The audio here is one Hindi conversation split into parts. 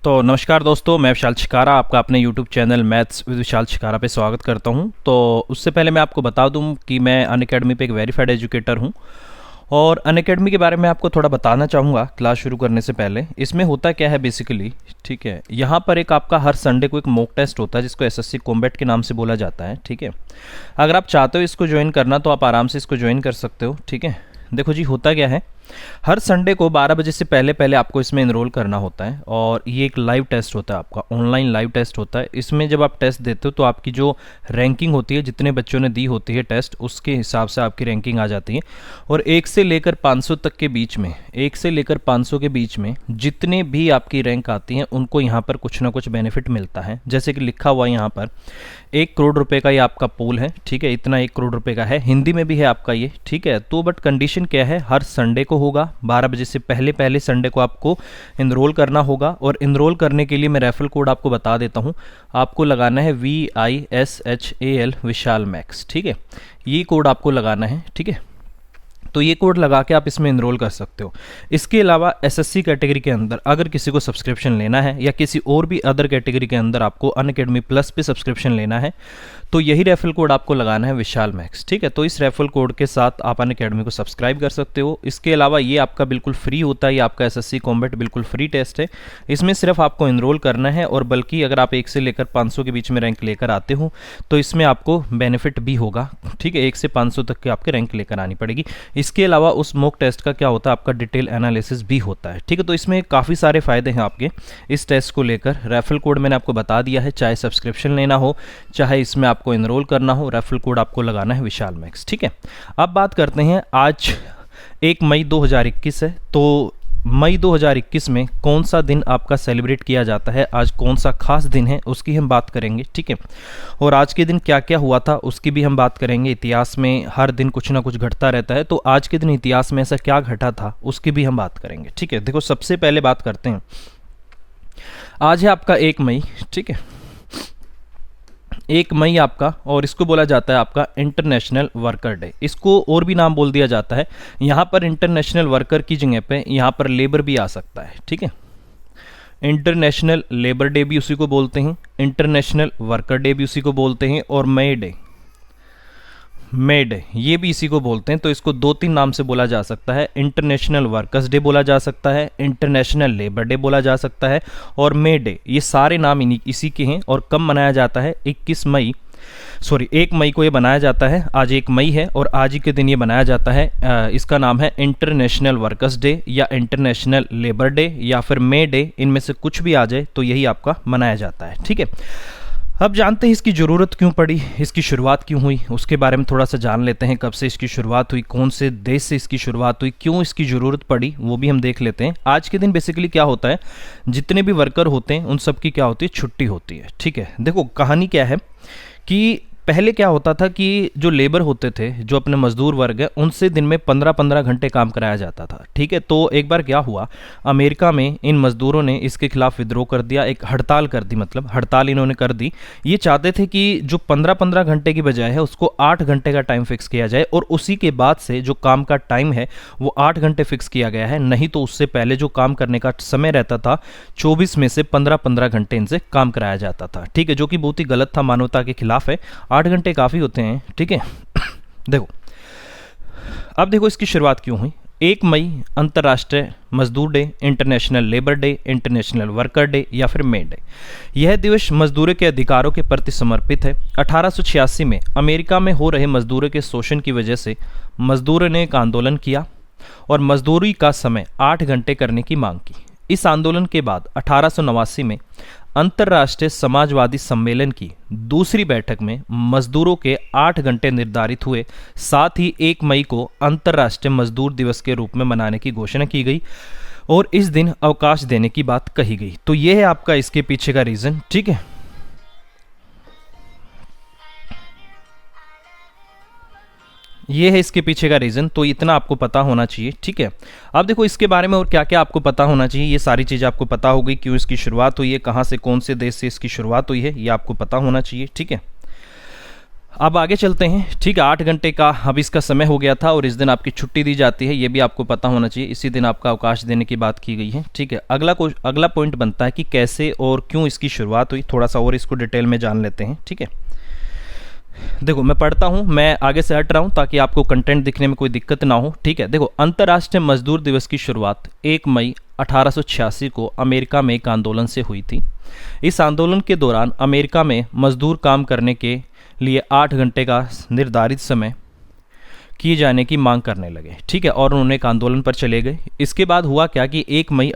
तो नमस्कार दोस्तों, मैं विशाल शिकारा आपका अपने YouTube चैनल मैथ्स विद विशाल शिकारा पे स्वागत करता हूं। तो उससे पहले मैं आपको बता दूं कि मैं अनअकैडमी पे एक वेरीफाइड एजुकेटर हूं और अनअकैडमी के बारे में आपको थोड़ा बताना चाहूँगा क्लास शुरू करने से पहले। इसमें होता क्या है बेसिकली, ठीक है, यहाँ पर एक आपका हर संडे को एक मॉक टेस्ट होता है जिसको एसएससी कॉम्बैट के नाम से बोला जाता है, ठीक है। अगर आप चाहते हो इसको ज्वाइन करना तो आप आराम से इसको ज्वाइन कर सकते हो, ठीक है। देखो जी, होता क्या है, हर संडे को 12 बजे से पहले पहले आपको इसमें इनरोल करना होता है और ये एक लाइव टेस्ट होता है, आपका ऑनलाइन लाइव टेस्ट होता है। इसमें जब आप टेस्ट देते हो तो आपकी जो रैंकिंग होती है, जितने बच्चों ने दी होती है टेस्ट, उसके हिसाब से आपकी रैंकिंग आ जाती है। और 1 से लेकर 500 तक के बीच में, 1 से लेकर 500 के बीच में जितने भी आपकी रैंक आती हैं उनको यहाँ पर कुछ ना कुछ बेनिफिट मिलता है। जैसे कि लिखा हुआ है यहाँ पर 1 करोड़ रुपए का ये आपका पूल है, ठीक है, इतना 1 करोड़ रुपए का है, हिंदी में भी है आपका ये, ठीक है। तो बट कंडीशन क्या है, हर संडे को होगा, 12 बजे से पहले पहले संडे को आपको इनरोल करना होगा। और इनरोल करने के लिए मैं रेफरल कोड आपको बता देता हूँ, आपको लगाना है VISHAL विशाल मैक्स, ठीक है, ये कोड आपको लगाना है, ठीक है। तो ये कोड लगा के आप इसमें इनरोल कर सकते हो। इसके अलावा एसएससी कैटेगरी के अंदर अगर किसी को सब्सक्रिप्शन लेना है या किसी और भी अदर कैटेगरी के अंदर आपको अनअकैडमी प्लस पे सब्सक्रिप्शन लेना है तो यही रेफरल कोड आपको लगाना है विशाल मैक्स, ठीक है। तो इस रेफरल कोड के साथ आप अनअकैडमी को सब्सक्राइब कर सकते हो। इसके अलावा ये आपका बिल्कुल फ्री होता है, ये आपका एसएससी कॉम्बैट बिल्कुल फ्री टेस्ट है। इसमें सिर्फ आपको इनरोल करना है और बल्कि अगर आप 1 से लेकर 500 के बीच में रैंक लेकर आते हो तो इसमें आपको बेनिफिट भी होगा, ठीक है। 1 से 500 तक की आपकी रैंक लेकर आनी पड़ेगी। इसके अलावा उस मॉक टेस्ट का क्या होता है, आपका डिटेल एनालिसिस भी होता है, ठीक है। तो इसमें काफ़ी सारे फायदे हैं आपके इस टेस्ट को लेकर। रेफरल कोड मैंने आपको बता दिया है, चाहे सब्सक्रिप्शन लेना हो चाहे इसमें आपको इनरोल करना हो, रेफरल कोड आपको लगाना है विशाल मैक्स, ठीक है। अब बात करते हैं, आज 1 मई 2021 है, तो मई 2021 में कौन सा दिन आपका सेलिब्रेट किया जाता है, आज कौन सा खास दिन है उसकी हम बात करेंगे, ठीक है। और आज के दिन क्या क्या हुआ था उसकी भी हम बात करेंगे। इतिहास में हर दिन कुछ ना कुछ घटता रहता है, तो आज के दिन इतिहास में ऐसा क्या घटा था उसकी भी हम बात करेंगे, ठीक है। देखो, सबसे पहले बात करते हैं, आज है आपका 1 मई, ठीक है, 1 मई आपका, और इसको बोला जाता है आपका इंटरनेशनल वर्कर डे। इसको और भी नाम बोल दिया जाता है, यहाँ पर इंटरनेशनल वर्कर की जगह पे यहाँ पर लेबर भी आ सकता है, ठीक है। इंटरनेशनल लेबर डे भी उसी को बोलते हैं, इंटरनेशनल वर्कर डे भी उसी को बोलते हैं, और मई डे ये भी इसी को बोलते हैं। तो इसको 2-3 नाम से बोला जा सकता है, इंटरनेशनल वर्कर्स डे बोला जा सकता है, इंटरनेशनल लेबर डे बोला जा सकता है, और मे डे। ये सारे नाम इसी के हैं। और कब मनाया जाता है, 1 मई को ये बनाया जाता है। आज 1 मई है और आज ही के दिन ये बनाया जाता है। इसका नाम है इंटरनेशनल वर्कर्स डे या इंटरनेशनल लेबर डे या फिर मे डे, इनमें से कुछ भी आ जाए तो यही आपका मनाया जाता है, ठीक है। अब जानते हैं इसकी ज़रूरत क्यों पड़ी, इसकी शुरुआत क्यों हुई, उसके बारे में थोड़ा सा जान लेते हैं। कब से इसकी शुरुआत हुई, कौन से देश से इसकी शुरुआत हुई, क्यों इसकी ज़रूरत पड़ी, वो भी हम देख लेते हैं। आज के दिन बेसिकली क्या होता है, जितने भी वर्कर होते हैं उन सब की क्या होती है, छुट्टी होती है, ठीक है। देखो, कहानी क्या है कि पहले क्या होता था कि जो लेबर होते थे, जो अपने मजदूर वर्ग है, उनसे दिन में 15-15 घंटे काम कराया जाता था, ठीक है। तो एक बार क्या हुआ, अमेरिका में इन मजदूरों ने इसके खिलाफ विद्रोह कर दिया, एक हड़ताल कर दी, मतलब हड़ताल इन्होंने कर दी। ये चाहते थे कि जो 15-15 घंटे की बजाय है उसको 8 घंटे का टाइम फिक्स किया जाए, और उसी के बाद से जो काम का टाइम है वो 8 घंटे फिक्स किया गया है। नहीं तो उससे पहले जो काम करने का समय रहता था 24 में से 15-15 घंटे इनसे काम कराया जाता था, ठीक है, जो कि बहुत ही गलत था, मानवता के खिलाफ है। 8 घंटे काफ़ी होते हैं, ठीक है। देखो, अब देखो इसकी शुरुआत क्यों हुई। 1 मई अंतर्राष्ट्रीय मजदूर day, international Labour day, international worker day या फिर मे डे। यह दिवस मजदूरों के अधिकारों के प्रति समर्पित है। 1886 में अमेरिका में हो रहे मजदूरों के शोषण की वजह से मजदूरों ने एक आंदोलन किया और मजदूरी का समय 8 घंटे करने की मांग की। इस आंदोलन के बाद 1889 में अंतर्राष्ट्रीय समाजवादी सम्मेलन की दूसरी बैठक में मजदूरों के 8 घंटे निर्धारित हुए। साथ ही 1 मई को अंतर्राष्ट्रीय मजदूर दिवस के रूप में मनाने की घोषणा की गई और इस दिन अवकाश देने की बात कही गई। तो यह है आपका इसके पीछे का रीजन, ठीक है। ये है इसके पीछे का रीज़न, तो इतना आपको पता होना चाहिए, ठीक है। अब देखो इसके बारे में और क्या क्या आपको पता होना चाहिए, ये सारी चीज़ें आपको पता हो गई, क्यों इसकी शुरुआत हुई है, कहाँ से, कौन से देश से इसकी शुरुआत हुई है, ये आपको पता होना चाहिए, ठीक है। अब आगे चलते हैं। ठीक है, 8 घंटे का अब इसका समय हो गया था और इस दिन आपकी छुट्टी दी जाती है, ये भी आपको पता होना चाहिए। इसी दिन आपका अवकाश देने की बात की गई है। ठीक है, अगला पॉइंट बनता है कि कैसे और क्यों इसकी शुरुआत हुई, थोड़ा सा और इसको डिटेल में जान लेते हैं। ठीक है, देखो मैं पढ़ता हूँ, मैं आगे से हट रहा हूँ ताकि आपको कंटेंट दिखने में कोई दिक्कत ना हो। ठीक है, देखो, अंतर्राष्ट्रीय मजदूर दिवस की शुरुआत 1 मई 1886 को अमेरिका में एक आंदोलन से हुई थी। इस आंदोलन के दौरान अमेरिका में मजदूर काम करने के लिए 8 घंटे का निर्धारित समय किए जाने की मांग करने लगे। ठीक है, और उन्होंने एक आंदोलन पर चले गए। इसके बाद हुआ क्या कि 1 मई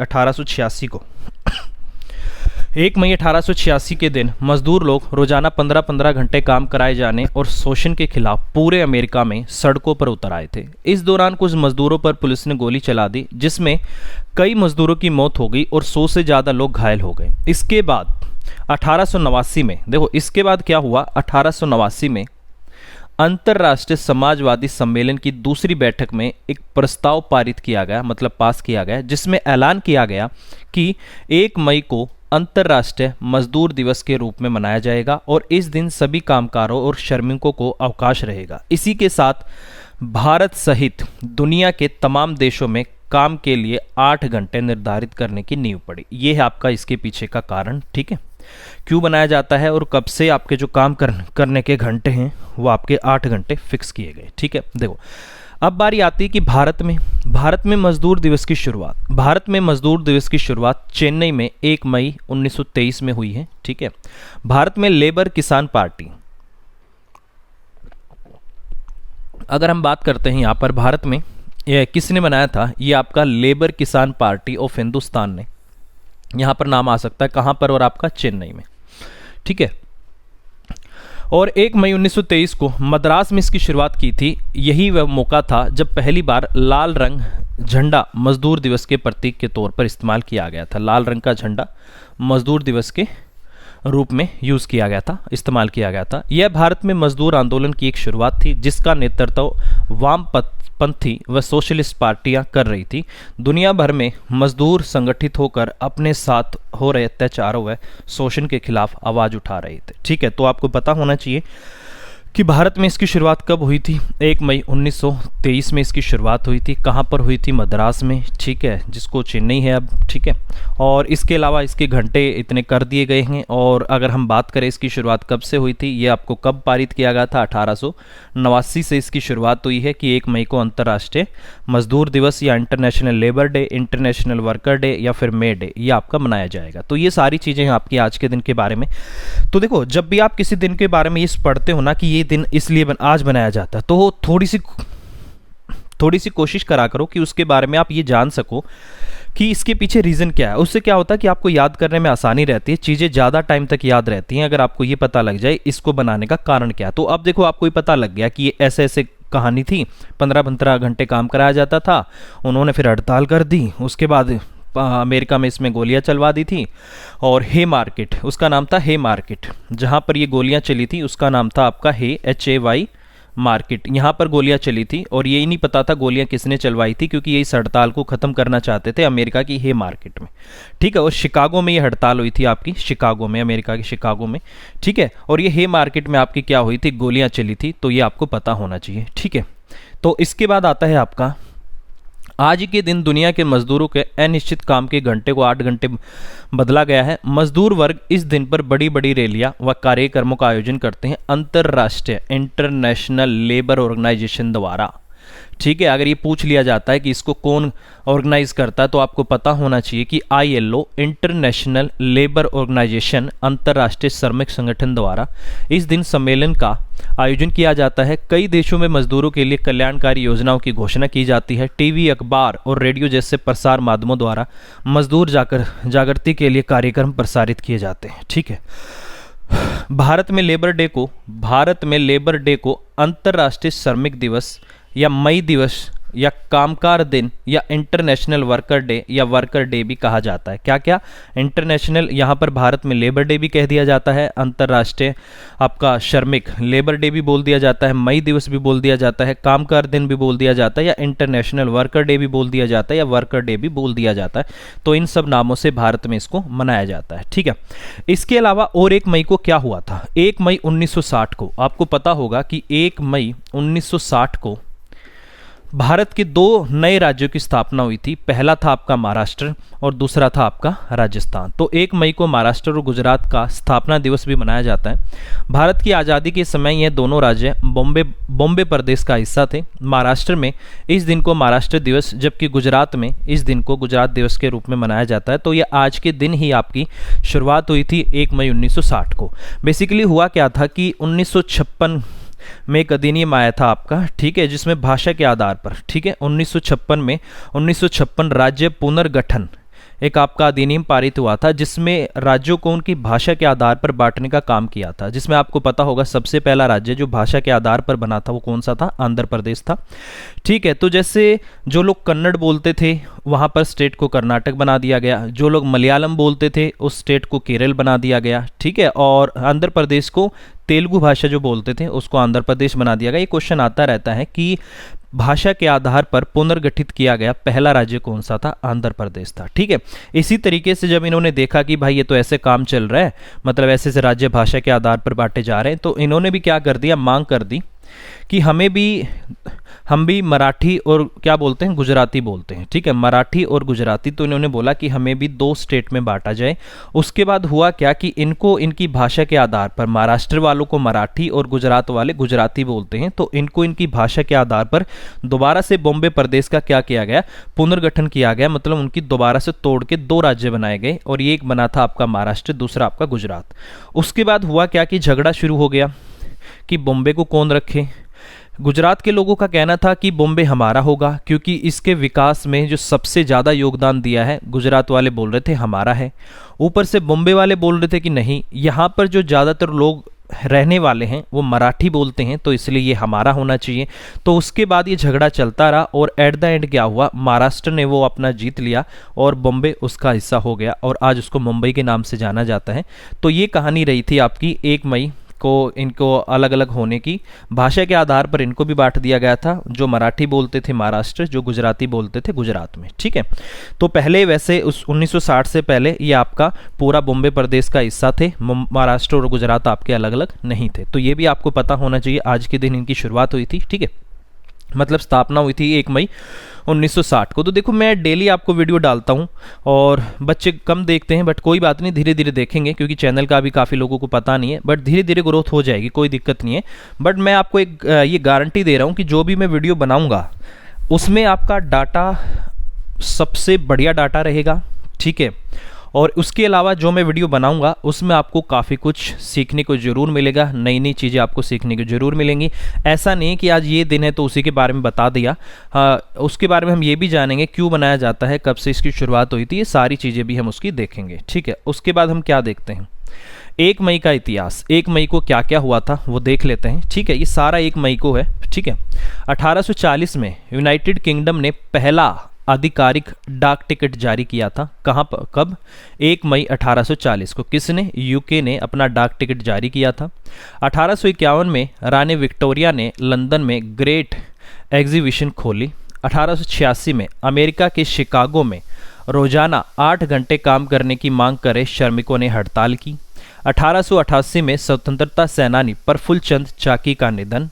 1886 के दिन मजदूर लोग रोजाना 15-15 घंटे काम कराए जाने और शोषण के खिलाफ पूरे अमेरिका में सड़कों पर उतर आए थे। इस दौरान कुछ मजदूरों पर पुलिस ने गोली चला दी, जिसमें कई मजदूरों की मौत हो गई और 100 से ज़्यादा लोग घायल हो गए। इसके बाद 1889 में, देखो इसके बाद क्या हुआ, 1889 में अंतर्राष्ट्रीय समाजवादी सम्मेलन की दूसरी बैठक में एक प्रस्ताव पारित किया गया, मतलब पास किया गया, जिसमें ऐलान किया गया कि 1 मई को अंतर्राष्ट्रीय मजदूर दिवस के रूप में मनाया जाएगा और इस दिन सभी कामगारों और श्रमिकों को अवकाश रहेगा। इसी के साथ भारत सहित दुनिया के तमाम देशों में काम के लिए 8 घंटे निर्धारित करने की नींव पड़ी। ये है आपका इसके पीछे का कारण। ठीक है, क्यों बनाया जाता है और कब से आपके जो काम करने के घंटे हैं वो आपके 8 घंटे फिक्स किए गए। ठीक है, देखो अब बारी आती है कि भारत में मजदूर दिवस की शुरुआत। भारत में मजदूर दिवस की शुरुआत चेन्नई में 1 मई 1923 में हुई है। ठीक है, भारत में लेबर किसान पार्टी, अगर हम बात करते हैं यहाँ पर भारत में यह किसने बनाया था, ये आपका labour Kisan Party of Hindustan ने, यहाँ पर नाम आ सकता है कहाँ पर, और आपका चेन्नई में। ठीक है, और 1 मई 1923 को मद्रास में इसकी शुरुआत की थी। यही वह मौका था जब पहली बार लाल रंग झंडा मजदूर दिवस के प्रतीक के तौर पर इस्तेमाल किया गया था। लाल रंग का झंडा मजदूर दिवस के रूप में यूज किया गया था, इस्तेमाल किया गया था। यह भारत में मजदूर आंदोलन की एक शुरुआत थी, जिसका नेतृत्व वामपंथी व सोशलिस्ट पार्टियां कर रही थी। दुनिया भर में मजदूर संगठित होकर अपने साथ हो रहे अत्याचारों व शोषण के खिलाफ आवाज उठा रहे थे। ठीक है, तो आपको पता होना चाहिए कि भारत में इसकी शुरुआत कब हुई थी। 1 मई 1923 में इसकी शुरुआत हुई थी। कहाँ पर हुई थी? मद्रास में। ठीक है, जिसको चेन्नई है अब। ठीक है, और इसके अलावा इसके घंटे इतने कर दिए गए हैं। और अगर हम बात करें इसकी शुरुआत कब से हुई थी, ये आपको कब पारित किया गया था, 1889 से इसकी शुरुआत हुई है कि 1 मई को अंतर्राष्ट्रीय मजदूर दिवस या international Labour day, international worker day या फिर मे डे ये आपका मनाया जाएगा। तो ये सारी चीज़ें हैं आपकी आज के दिन के बारे में। तो देखो, जब भी आप किसी दिन के बारे में ये पढ़ते हो ना कि ये दिन इसलिए आज बनाया जाता है, तो थोड़ी सी कोशिश करा करो कि उसके बारे में आप ये जान सको कि इसके पीछे रीज़न क्या है। उससे क्या होता है कि आपको याद करने में आसानी रहती है, चीज़ें ज़्यादा टाइम तक याद रहती हैं अगर आपको ये पता लग जाए इसको बनाने का कारण क्या है। तो अब देखो, आपको ये पता लग गया कि ये ऐसे ऐसे कहानी थी, 15-15 घंटे काम कराया जाता था, उन्होंने फिर हड़ताल कर दी, उसके बाद अमेरिका में इसमें गोलियां चलवा दी थी। और हे मार्केट, उसका नाम था हे मार्केट, जहां पर ये गोलियां चली थी उसका नाम था आपका हे HAY मार्केट। यहाँ पर गोलियां चली थी और यही नहीं पता था गोलियां किसने चलवाई थी, क्योंकि ये इस हड़ताल को ख़त्म करना चाहते थे अमेरिका की हे मार्केट में। ठीक है, और शिकागो में ये हड़ताल हुई थी आपकी, शिकागो में, अमेरिका के शिकागो में। ठीक है, और ये हे मार्केट में आपकी क्या हुई थी, गोलियां चली थी। तो ये आपको पता होना चाहिए। ठीक है, तो इसके बाद आता है आपका आज के दिन दुनिया के मजदूरों के अनिश्चित काम के घंटे को 8 घंटे बदला गया है। मजदूर वर्ग इस दिन पर बड़ी बड़ी रैलियां व कार्यक्रमों का आयोजन करते हैं अंतर्राष्ट्रीय इंटरनेशनल लेबर ऑर्गेनाइजेशन द्वारा। ठीक है, अगर ये पूछ लिया जाता है कि इसको कौन ऑर्गेनाइज करता है, तो आपको पता होना चाहिए कि ILO इंटरनेशनल लेबर ऑर्गेनाइजेशन अंतर्राष्ट्रीय श्रमिक संगठन द्वारा इस दिन सम्मेलन का आयोजन किया जाता है। कई देशों में मजदूरों के लिए कल्याणकारी योजनाओं की घोषणा की जाती है। टीवी, अखबार और रेडियो जैसे प्रसार माध्यमों द्वारा मजदूर जागृति के लिए कार्यक्रम प्रसारित किए जाते हैं। ठीक है, भारत में लेबर डे को अंतर्राष्ट्रीय श्रमिक दिवस या मई दिवस या कामगार दिन या इंटरनेशनल वर्कर डे या वर्कर डे भी कहा जाता है। क्या क्या? इंटरनेशनल, यहाँ पर भारत में लेबर डे भी कह दिया जाता है, अंतर्राष्ट्रीय आपका श्रमिक लेबर डे भी बोल दिया जाता है, मई दिवस भी बोल दिया जाता है, कामगार दिन भी बोल दिया जाता है, या इंटरनेशनल वर्कर डे भी बोल दिया जाता है, या वर्कर डे भी बोल दिया जाता है। तो इन सब नामों से भारत में इसको मनाया जाता है। ठीक है, इसके अलावा और 1 मई को क्या हुआ था? 1 मई 1960 को आपको पता होगा कि 1 मई 1960 को भारत के 2 नए राज्यों की स्थापना हुई थी। पहला था आपका महाराष्ट्र और दूसरा था आपका राजस्थान। तो 1 मई को महाराष्ट्र और गुजरात का स्थापना दिवस भी मनाया जाता है। भारत की आज़ादी के समय ये दोनों राज्य बॉम्बे प्रदेश का हिस्सा थे। महाराष्ट्र में इस दिन को महाराष्ट्र दिवस, जबकि गुजरात में इस दिन को गुजरात दिवस के रूप में मनाया जाता है। तो ये आज के दिन ही आपकी शुरुआत हुई थी 1 मई 1960 को। बेसिकली हुआ क्या था कि 1956 में एक अधिनियम आया था आपका, ठीक है, जिसमें भाषा के आधार पर, ठीक है, 1956 में 1956 राज्य पुनर्गठन एक आपका अधिनियम पारित हुआ था, जिसमें राज्यों को उनकी भाषा के आधार पर बांटने का काम किया था। जिसमें आपको पता होगा सबसे पहला राज्य जो भाषा के आधार पर बना था वो कौन सा था? आंध्र प्रदेश था। ठीक है, तो जैसे जो लोग कन्नड़ बोलते थे वहाँ पर स्टेट को कर्नाटक बना दिया गया, जो लोग मलयालम बोलते थे उस स्टेट को केरल बना दिया गया। ठीक है, और आंध्र प्रदेश को, तेलुगु भाषा जो बोलते थे उसको आंध्र प्रदेश बना दिया गया। ये क्वेश्चन आता रहता है कि भाषा के आधार पर पुनर्गठित किया गया पहला राज्य कौन सा था? आंध्र प्रदेश था। ठीक है, इसी तरीके से जब इन्होंने देखा कि भाई ये तो ऐसे काम चल रहा है, मतलब ऐसे से राज्य भाषा के आधार पर बांटे जा रहे हैं, तो इन्होंने भी क्या कर दिया, मांग कर दी कि हम भी मराठी और क्या बोलते हैं, गुजराती बोलते हैं। ठीक है, मराठी और गुजराती, तो इन्होंने बोला कि हमें भी 2 स्टेट में बांटा जाए। उसके बाद हुआ क्या कि इनको इनकी भाषा के आधार पर, महाराष्ट्र वालों को मराठी और गुजरात वाले गुजराती बोलते हैं, तो इनको इनकी भाषा के आधार पर दोबारा से बॉम्बे प्रदेश का क्या किया गया, पुनर्गठन किया गया। मतलब उनकी दोबारा से तोड़ के 2 राज्य बनाए गए, और ये एक बना था आपका महाराष्ट्र, दूसरा आपका गुजरात। उसके बाद हुआ क्या कि झगड़ा शुरू हो गया कि बॉम्बे को कौन रखे। गुजरात के लोगों का कहना था कि बॉम्बे हमारा होगा, क्योंकि इसके विकास में जो सबसे ज़्यादा योगदान दिया है, गुजरात वाले बोल रहे थे हमारा है। ऊपर से बॉम्बे वाले बोल रहे थे कि नहीं, यहाँ पर जो ज़्यादातर लोग रहने वाले हैं वो मराठी बोलते हैं, तो इसलिए ये हमारा होना चाहिए। तो उसके बाद ये झगड़ा चलता रहा, और एट द एंड क्या हुआ, महाराष्ट्र ने वो अपना जीत लिया और बॉम्बे उसका हिस्सा हो गया, और आज उसको मुंबई के नाम से जाना जाता है। तो ये कहानी रही थी आपकी 1 मई को इनको अलग अलग होने की। भाषा के आधार पर इनको भी बांट दिया गया था, जो मराठी बोलते थे महाराष्ट्र, जो गुजराती बोलते थे गुजरात में। ठीक है, तो पहले वैसे उस 1960 से पहले ये आपका पूरा बॉम्बे प्रदेश का हिस्सा थे, महाराष्ट्र और गुजरात आपके अलग अलग नहीं थे। तो ये भी आपको पता होना चाहिए, आज के दिन इनकी शुरुआत हुई थी। ठीक है, मतलब स्थापना हुई थी 1 मई 1960 को। तो देखो मैं डेली आपको वीडियो डालता हूँ और बच्चे कम देखते हैं, बट कोई बात नहीं, धीरे धीरे देखेंगे, क्योंकि चैनल का भी काफ़ी लोगों को पता नहीं है, बट धीरे धीरे ग्रोथ हो जाएगी, कोई दिक्कत नहीं है। बट मैं आपको एक ये गारंटी दे रहा हूँ कि जो भी मैं वीडियो बनाऊँगा उसमें आपका डाटा सबसे बढ़िया डाटा रहेगा। ठीक है, और उसके अलावा जो मैं वीडियो बनाऊंगा उसमें आपको काफ़ी कुछ सीखने को ज़रूर मिलेगा, नई नई चीज़ें आपको सीखने को ज़रूर मिलेंगी। ऐसा नहीं कि आज ये दिन है तो उसी के बारे में बता दिया, उसके बारे में हम ये भी जानेंगे क्यों बनाया जाता है, कब से इसकी शुरुआत हुई थी, ये सारी चीज़ें भी हम उसकी देखेंगे। ठीक है, उसके बाद हम क्या देखते हैं, 1 मई का इतिहास। 1 मई को क्या क्या हुआ था वो देख लेते हैं। ठीक है, ये सारा 1 मई को है। ठीक है, 1840 में यूनाइटेड किंगडम ने पहला आधिकारिक डाक टिकट जारी किया था। कहाँ पर, कब? 1 मई 1840 को। किसने? यूके ने अपना डाक टिकट जारी किया था। 1851 में रानी विक्टोरिया ने लंदन में ग्रेट एग्जीबिशन खोली। 1886 में अमेरिका के शिकागो में रोजाना 8 घंटे काम करने की मांग करे श्रमिकों ने हड़ताल की। 1888 में स्वतंत्रता सेनानी प्रफुल्ल चंद चाकी का निधन।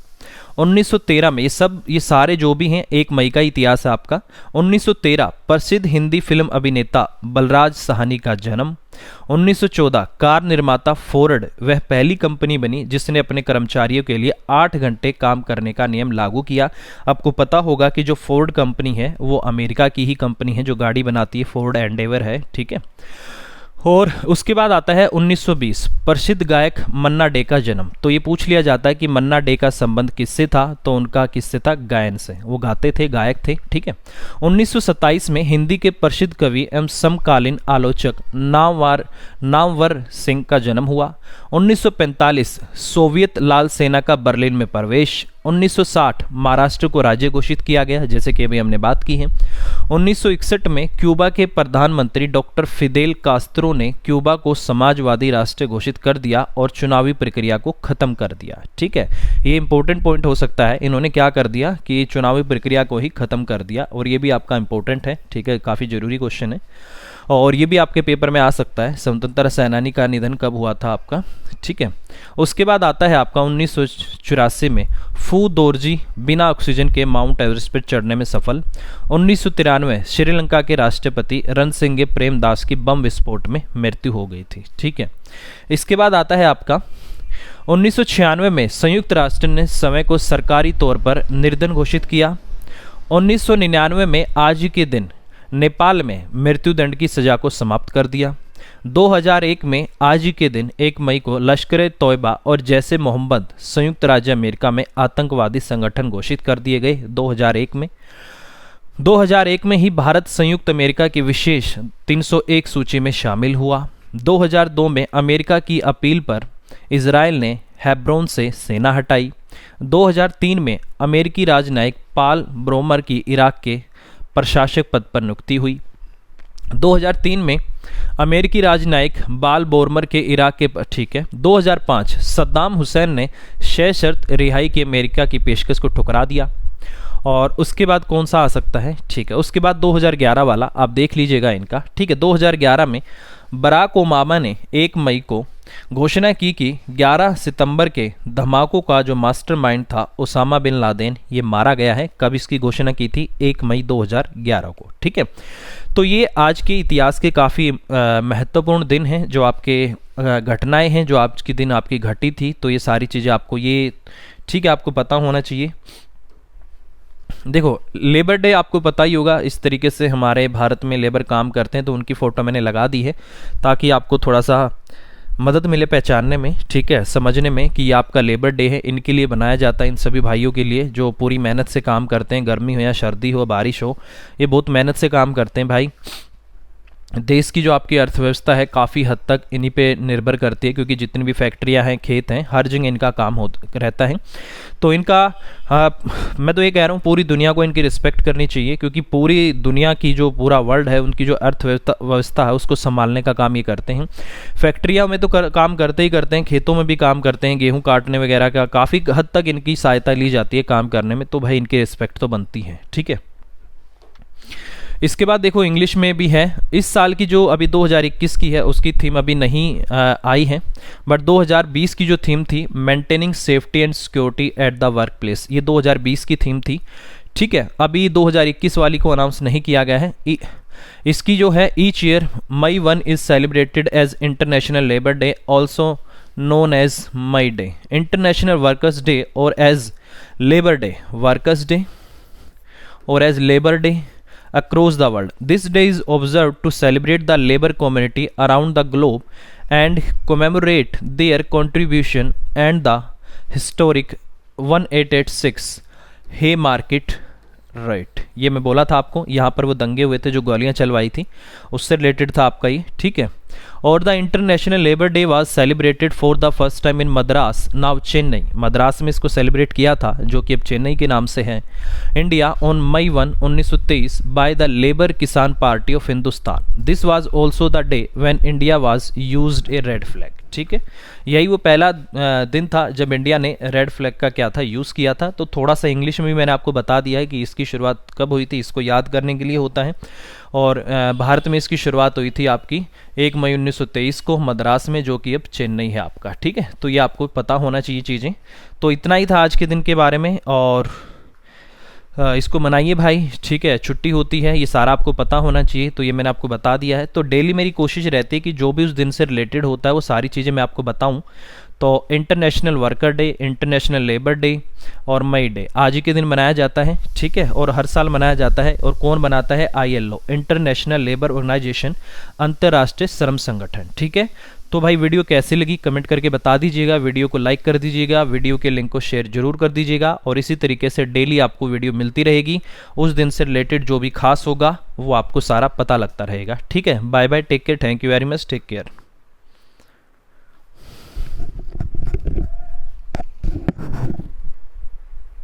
1913 में, ये सारे जो भी हैं 1 मई का इतिहास है आपका। 1913 प्रसिद्ध हिंदी फिल्म अभिनेता बलराज साहनी का जन्म। 1914 कार निर्माता फोर्ड वह पहली कंपनी बनी जिसने अपने कर्मचारियों के लिए 8 घंटे काम करने का नियम लागू किया। आपको पता होगा कि जो फोर्ड कंपनी है वो अमेरिका की ही कंपनी है, जो गाड़ी बनाती है, फोर्ड एंडेवर है। ठीक है, और उसके बाद आता है 1920 प्रसिद्ध गायक मन्ना डे का जन्म। तो ये पूछ लिया जाता है कि मन्ना डे का संबंध किससे था, तो उनका किससे था, गायन से, वो गाते थे, गायक थे। ठीक है, 1927 में हिंदी के प्रसिद्ध कवि एवं समकालीन आलोचक नामवर सिंह का जन्म हुआ। 1945 सोवियत लाल सेना का बर्लिन में प्रवेश। 1960 महाराष्ट्र को राज्य घोषित किया गया, जैसे कि अभी हमने बात की है। 1961 में क्यूबा के प्रधानमंत्री डॉक्टर फिदेल कास्त्रो ने क्यूबा को समाजवादी राष्ट्र घोषित कर दिया और चुनावी प्रक्रिया को खत्म कर दिया। ठीक है, ये इंपॉर्टेंट पॉइंट हो सकता है, इन्होंने क्या कर दिया कि चुनावी प्रक्रिया को ही खत्म कर दिया, और ये भी आपका इंपॉर्टेंट है। ठीक है, काफ़ी जरूरी क्वेश्चन है और ये भी आपके पेपर में आ सकता है। स्वतंत्रता सेनानी का निधन कब हुआ था आपका। ठीक है, उसके बाद आता है आपका 1984 में फू दोरजी बिना ऑक्सीजन के माउंट एवरेस्ट पर चढ़ने में सफल। 1993 श्रीलंका के राष्ट्रपति रणसिंगे प्रेमदास की बम विस्फोट में मृत्यु हो गई थी। ठीक है, इसके बाद आता है आपका 1996 में संयुक्त राष्ट्र ने समय को सरकारी तौर पर निर्धन घोषित किया। 1999 में आज के दिन नेपाल में मृत्युदंड की सजा को समाप्त कर दिया। 2001 में आज के दिन 1 मई को लश्कर तोयबा और जैश ए मोहम्मद संयुक्त राज्य अमेरिका में आतंकवादी संगठन घोषित कर दिए गए। 2001 में ही भारत संयुक्त अमेरिका की विशेष 301 सूची में शामिल हुआ। 2002 में अमेरिका की अपील पर इजराइल ने हेब्रोन से सेना हटाई। 2003 में अमेरिकी राजनयिक पॉल ब्रोमर की इराक के प्रशासक पद पर नियुक्ति हुई। 2003 में अमेरिकी राजनयिक बाल बोर्मर के इराक के 2005 सद्दाम हुसैन ने सशर्त रिहाई की अमेरिका की पेशकश को ठुकरा दिया। और उसके बाद कौन सा आ सकता है। ठीक है, उसके बाद 2011 वाला आप देख लीजिएगा इनका। ठीक है, 2011 में बराक ओबामा ने 1 मई को घोषणा की कि 11 सितंबर के धमाकों का जो मास्टरमाइंड था ओसामा बिन लादेन, ये मारा गया है। कब इसकी घोषणा की थी? 1 मई 2011 को। ठीक है, तो ये आज के इतिहास के काफ़ी महत्वपूर्ण दिन हैं, जो आपके घटनाएं हैं जो आज के दिन आपकी घटी थी। तो ये सारी चीज़ें आपको ये ठीक है आपको पता होना चाहिए। देखो, लेबर डे आपको पता ही होगा, इस तरीके से हमारे भारत में लेबर काम करते हैं, तो उनकी फ़ोटो मैंने लगा दी है ताकि आपको थोड़ा सा मदद मिले पहचानने में। ठीक है, समझने में कि ये आपका लेबर डे है, इनके लिए बनाया जाता है, इन सभी भाइयों के लिए जो पूरी मेहनत से काम करते हैं, गर्मी हो या सर्दी हो बारिश हो, ये बहुत मेहनत से काम करते हैं भाई। देश की जो आपकी अर्थव्यवस्था है काफ़ी हद तक इन्हीं पे निर्भर करती है, क्योंकि जितनी भी फैक्ट्रियां हैं, खेत हैं, हर जगह इनका काम रहता है। तो इनका मैं तो ये कह रहा हूँ पूरी दुनिया को इनकी रिस्पेक्ट करनी चाहिए, क्योंकि पूरी दुनिया की जो पूरा वर्ल्ड है उनकी जो अर्थव्यवस्था है उसको संभालने का काम ये करते हैं। फैक्ट्रियाँ में तो काम करते ही करते हैं, खेतों में भी काम करते हैं, गेहूँ काटने वगैरह का काफ़ी हद तक इनकी सहायता ली जाती है काम करने में, तो भाई इनकी रिस्पेक्ट तो बनती है। ठीक है, इसके बाद देखो इंग्लिश में भी है। इस साल की जो अभी 2021 की है उसकी थीम अभी नहीं आई है, बट 2020 की जो थीम थी maintaining safety and security at the work place, ये 2020 की थीम थी। ठीक है, अभी 2021 वाली को अनाउंस नहीं किया गया है। इसकी जो है each year May 1 is celebrated as International Labour Day, also known as May Day, International Workers Day और as Labour Day, Workers Day और as Labour Day across the world. This day is observed to celebrate the labor community around the globe and commemorate their contribution and the historic 1886 Haymarket right. ये मैं बोला था आपको, यहाँ पर वो दंगे हुए थे जो गोलियाँ चलवाई थी, उससे रिलेटेड था आपका ये। ठीक है, और the international Labour day was celebrated for the first time in Madras, now Chennai, Madras में इसको सेलिब्रेट किया था जो कि अब चेन्नई के नाम से है, India, on May 1 1923 by the Labour Kisan Party of Hindustan. This was also the day when India was used a red flag. ठीक है, यही वो पहला दिन था जब इंडिया ने रेड फ्लैग का क्या था यूज़ किया था। तो थोड़ा सा इंग्लिश में भी मैंने आपको बता दिया है कि इसकी शुरुआत कब हुई थी, इसको याद करने के लिए होता है। और भारत में इसकी शुरुआत हुई थी आपकी 1 मई 1923 को मद्रास में, जो कि अब चेन्नई है आपका। ठीक है, तो ये आपको पता होना चाहिए चीज़ें। तो इतना ही था आज के दिन के बारे में, और इसको मनाइए भाई। ठीक है, छुट्टी होती है, ये सारा आपको पता होना चाहिए, तो ये मैंने आपको बता दिया है। तो डेली मेरी कोशिश रहती है कि जो भी उस दिन से रिलेटेड होता है वो सारी चीज़ें मैं आपको बताऊं। तो international worker day, international Labour day और मई डे आज ही के दिन मनाया जाता है। ठीक है, और हर साल मनाया जाता है। और कौन बनाता है? ILO, इंटरनेशनल लेबर ऑर्गेनाइजेशन, अंतर्राष्ट्रीय श्रम संगठन। ठीक है, तो भाई वीडियो कैसी लगी कमेंट करके बता दीजिएगा, वीडियो को लाइक कर दीजिएगा, वीडियो के लिंक को शेयर जरूर कर दीजिएगा, और इसी तरीके से डेली आपको वीडियो मिलती रहेगी। उस दिन से रिलेटेड जो भी खास होगा वो आपको सारा पता लगता रहेगा। ठीक है, bye bye, take care, thank you very much, take care.